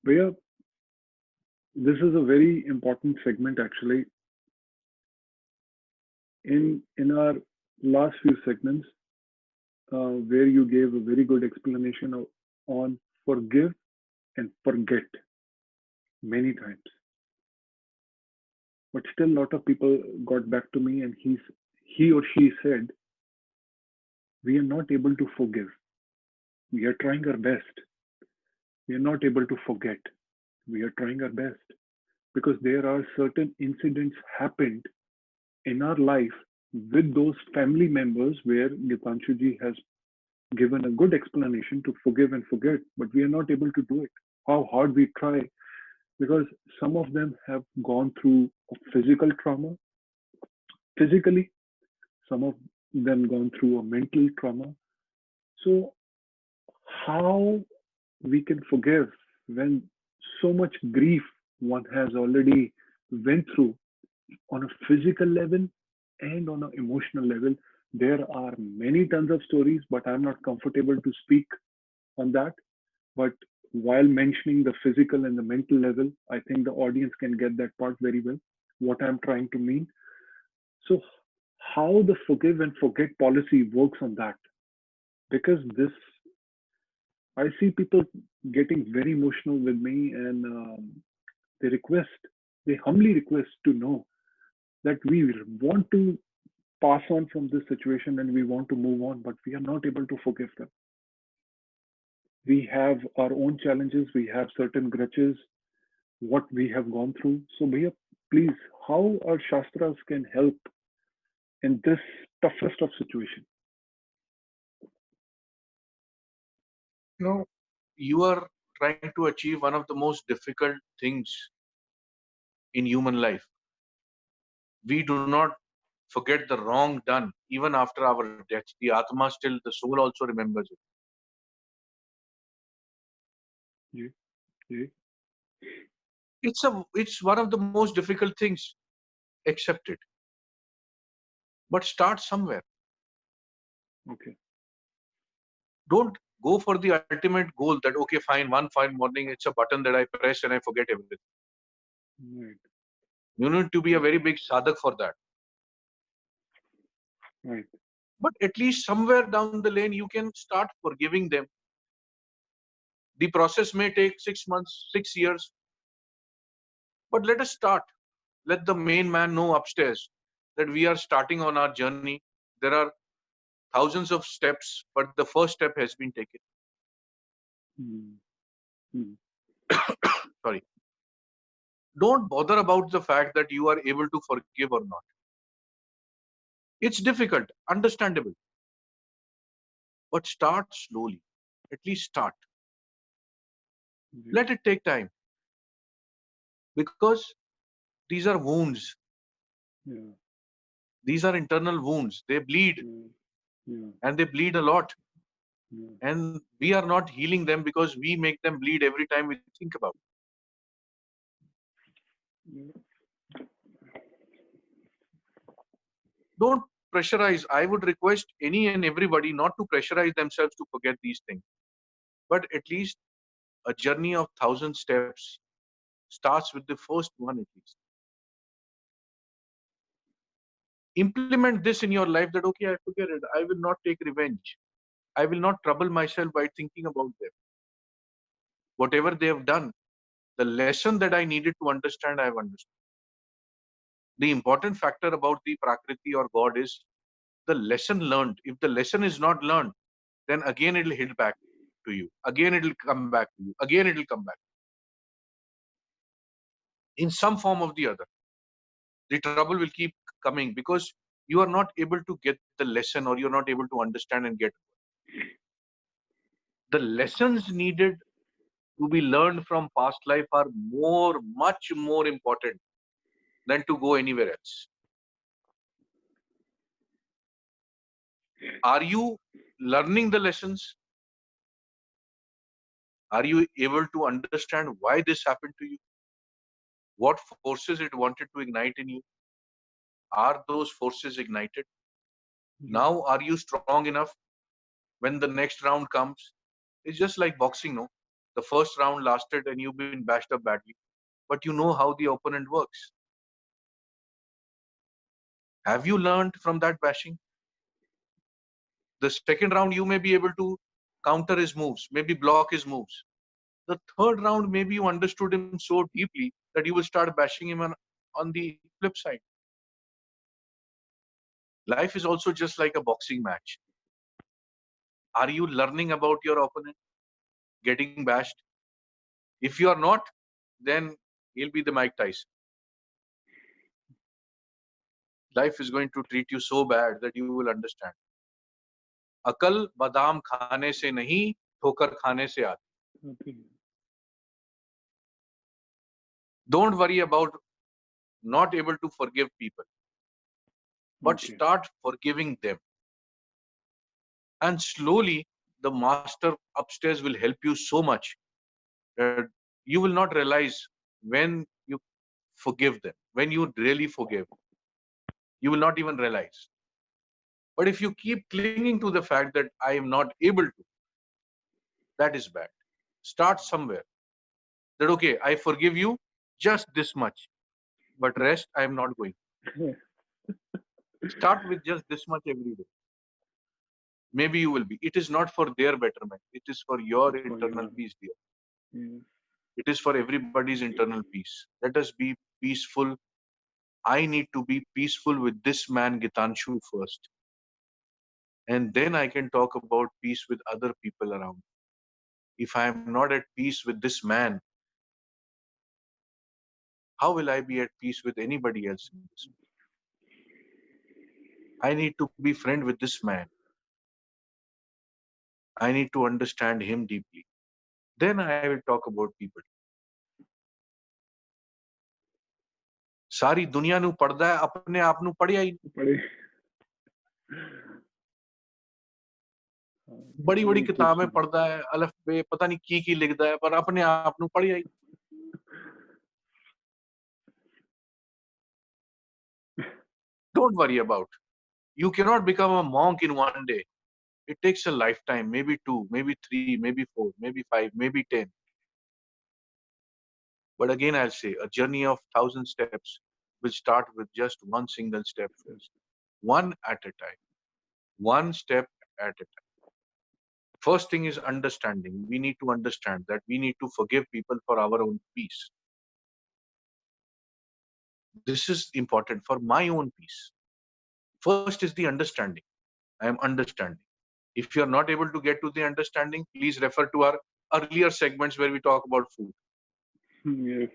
Bhaiya, this is a very important segment actually. In our last few segments, where you gave a very good explanation on forgive and forget many times, but still a lot of people got back to me and he or she said we are not able to forgive. We are trying our best. We are not able to forget. We are trying our best because there are certain incidents happened in our life with those family members where Gipanshuji has given a good explanation to forgive and forget, but we are not able to do it. How hard we try, because some of them have gone through a physical trauma, physically, some of them gone through a mental trauma. So, how we can forgive when so much grief one has already went through on a physical level and on an emotional level. There are many tons of stories, but I'm not comfortable to speak on that. But while mentioning the physical and the mental level, I think the audience can get that part very well, what I'm trying to mean. So, how the forgive and forget policy works on that? Because this, I see people getting very emotional with me and they request, they humbly request to know that we want to pass on from this situation and we want to move on, but we are not able to forgive them. We have our own challenges, we have certain grudges, what we have gone through. So, Bhaiya, please, how our Shastras can help in this toughest of situation? You know, you are trying to achieve one of the most difficult things in human life. We do not forget the wrong done even after our death. The Atma still, the soul also remembers it. Yeah, yeah, It's one of the most difficult things. Accept it, but start somewhere. okay, Don't go for the ultimate goal that okay, fine, one fine morning it's a button that I press and I forget everything. right, You need to be a very big sadhak for that. right. But at least somewhere down the lane you can start forgiving them. The process may take 6 months, 6 years, but let us start. Let the main man know upstairs that we are starting on our journey. There are thousands of steps, but the first step has been taken. Hmm, hmm, Sorry. Don't bother about the fact that you are able to forgive or not. It's difficult, understandable, but start slowly. At least start. yeah, Let it take time because these are wounds. yeah, These are internal wounds. They bleed yeah, yeah, and they bleed a lot. yeah, And we are not healing them because we make them bleed every time we think about it. yeah. Don't pressurize. I would request any and everybody not to pressurize themselves to forget these things, but at least a journey of thousand steps starts with the first one at least. Implement this in your life that okay, I forget it. I will not take revenge. I will not trouble myself by thinking about them. Whatever they have done, the lesson that I needed to understand, I have understood. The important factor about the Prakriti or God is the lesson learned. If the lesson is not learned, then again it will hit back to you. Again it will come back to you. Again it will come back in some form or the other. The trouble will keep coming because you are not able to get the lesson or you're not able to understand and get the lessons needed to be learned from past life are much more important than to go anywhere else. Are you learning the lessons? Are you able to understand why this happened to you? What forces it wanted to ignite in you? Are those forces ignited? Yeah. Now, are you strong enough when the next round comes? It's just like boxing, no? The first round lasted and you've been bashed up badly, but you know how the opponent works. Have you learned from that bashing? The second round, you may be able to counter his moves, maybe block his moves. The third round, maybe you understood him so deeply that you will start bashing him on the flip side. Life is also just like a boxing match. Are you learning about your opponent, getting bashed? If you are not, then he'll be the Mike Tyson. Life is going to treat you so bad that you will understand. अकल बादाम खाने से नहीं, ठोकर खाने से आती. Okay. Don't worry about not able to forgive people, but Okay. start forgiving them. And slowly, the master upstairs will help you so much that you will not realize when you forgive them, when you really forgive. You will not even realize. But if you keep clinging to the fact that I am not able to, that is bad. Start somewhere. That, okay, I forgive you just this much, but rest I am not going. Start with just this much every day. Maybe you will be. It is not for their betterment. It is for your internal peace, dear. Yeah. It is for everybody's internal peace. Let us be peaceful. I need to be peaceful with this man, Gitanshu, first. And then I can talk about peace with other people around. If I am not at peace with this man, how will I be at peace with anybody else in this? I need to be friend with this man. I need to understand him deeply. Then I will talk about people. सारी दुनिया ਨੂੰ ਪੜਦਾ ਹੈ, ਆਪਣੇ ਆਪ ਨੂੰ ਪੜਿਆ ਹੀ पढ़े बड़ी बड़ी वो कुछ किताबें पढ़ता है, अलफ बे पता नहीं की लिखता है, पर अपने आप ਨੂੰ ਪੜਿਆ ਹੀ. Don't worry about. You cannot become a monk in one day. It takes a lifetime, maybe 2, maybe 3, maybe 4, maybe 5, maybe 10. But again, I'll say a journey of 1,000 steps will start with just one single step first. One at a time. One step at a time. First thing is understanding. We need to understand that we need to forgive people for our own peace. This is important for my own peace. First is the understanding. I am understanding. If you are not able to get to the understanding, please refer to our earlier segments where we talk about food. Yes.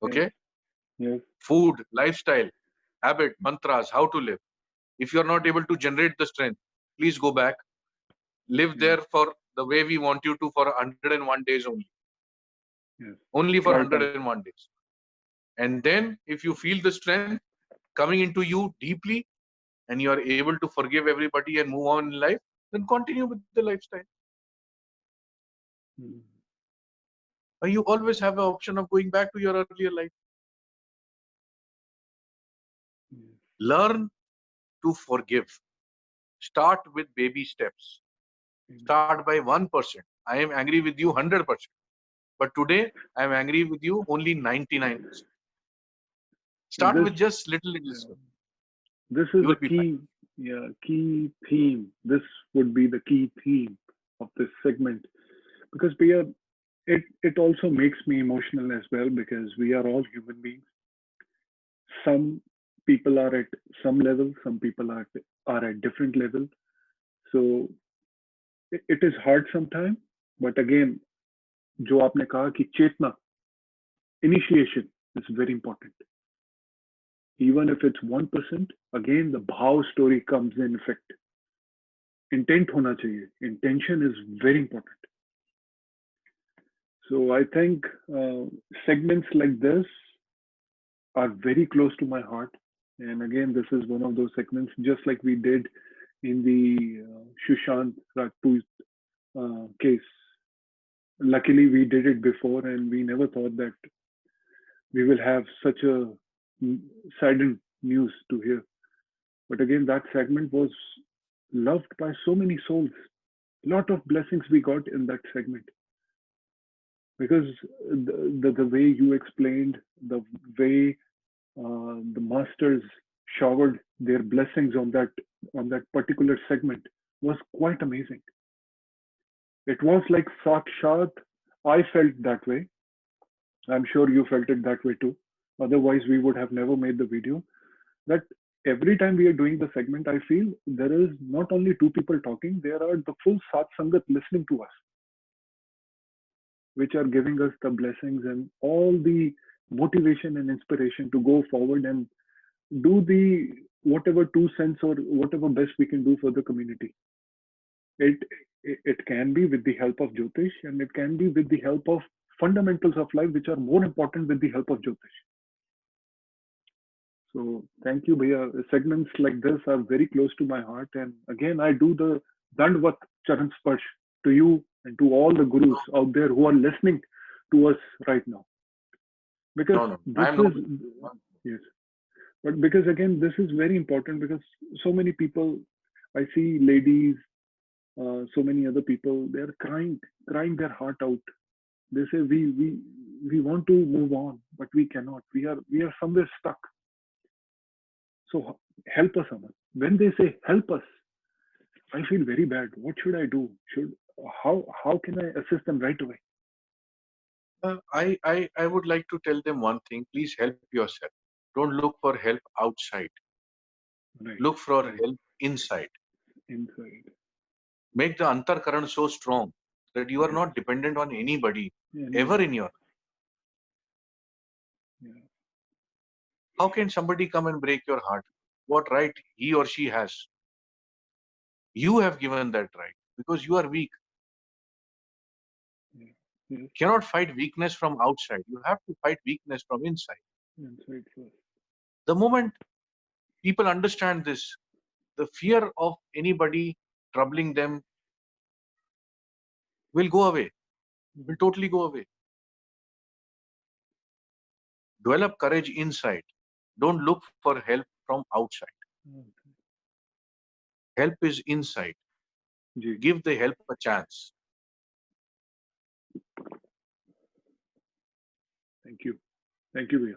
Okay? Yes. Food, lifestyle, habit, mantras, how to live. If you are not able to generate the strength, please go back. Live there for the way we want you to for 101 days only. Yes. Only for Try 101 days. And then if you feel the strength coming into you deeply and you are able to forgive everybody and move on in life, then continue with the lifestyle. You always have an option of going back to your earlier life. Learn to forgive. Start with baby steps. Start by 1%. I am angry with you 100%. But today, I am angry with you only 99%. Start with just little stuff. This is the key, key theme. This would be the key theme of this segment. Because it also makes me emotional as well, because we are all human beings. Some people are at some level, some people are at different level. So it is hard sometimes, but again, जो आपने कहा कि चेतना, initiation is very important. Even if it's 1%, again the bhav story comes in effect. Intent होना चाहिए. Intention is very important. So I think segments like this are very close to my heart. And again, this is one of those segments, just like we did in the Sushant Rajput case. Luckily, we did it before, and we never thought that we will have such a saddened news to hear. But again, that segment was loved by so many souls. A lot of blessings we got in that segment. because the way you explained, the way the masters showered their blessings on that particular segment was quite amazing. It was like sakshat. I felt that way. I'm sure you felt it that way too. Otherwise, we would have never made the video. That every time we are doing the segment, I feel there is not only two people talking, there are the full Sat Sangat listening to us, which are giving us the blessings and all the motivation and inspiration to go forward and do the whatever 2 cents or whatever best we can do for the community. It it can be with the help of Jyotish, and it can be with the help of fundamentals of life, which are more important with the help of Jyotish. So thank you, Bhaiya. Segments like this are very close to my heart. And again, I do the Dandvat Charan Sparsh to you and to all the gurus out there who are listening to us right now. Because No, no, this I am not. is, yes, but because again, this is very important because so many people, I see ladies, so many other people, they're crying their heart out. They say, we want to move on, but we cannot. We are somewhere stuck. So help us, Aman. When they say help us, I feel very bad. What should I do? Should how can I assist them right away? I would like to tell them one thing. Please help yourself. Don't look for help outside. Right, Look for right. help inside. Inside. Make the antar current so strong that you are Yes. not dependent on anybody ever Anybody. in your. Yeah. How can somebody come and break your heart? What right he or she has? You have given that right because you are weak. Yeah. Yes. Cannot fight weakness from outside. You have to fight weakness from inside. Inside first. The moment people understand this, the fear of anybody troubling them will go away, will totally go away. Develop courage inside. Don't look for help from outside. Okay. Help is inside. Ji. Give the help a chance. Thank you. Thank you, Bhaiya.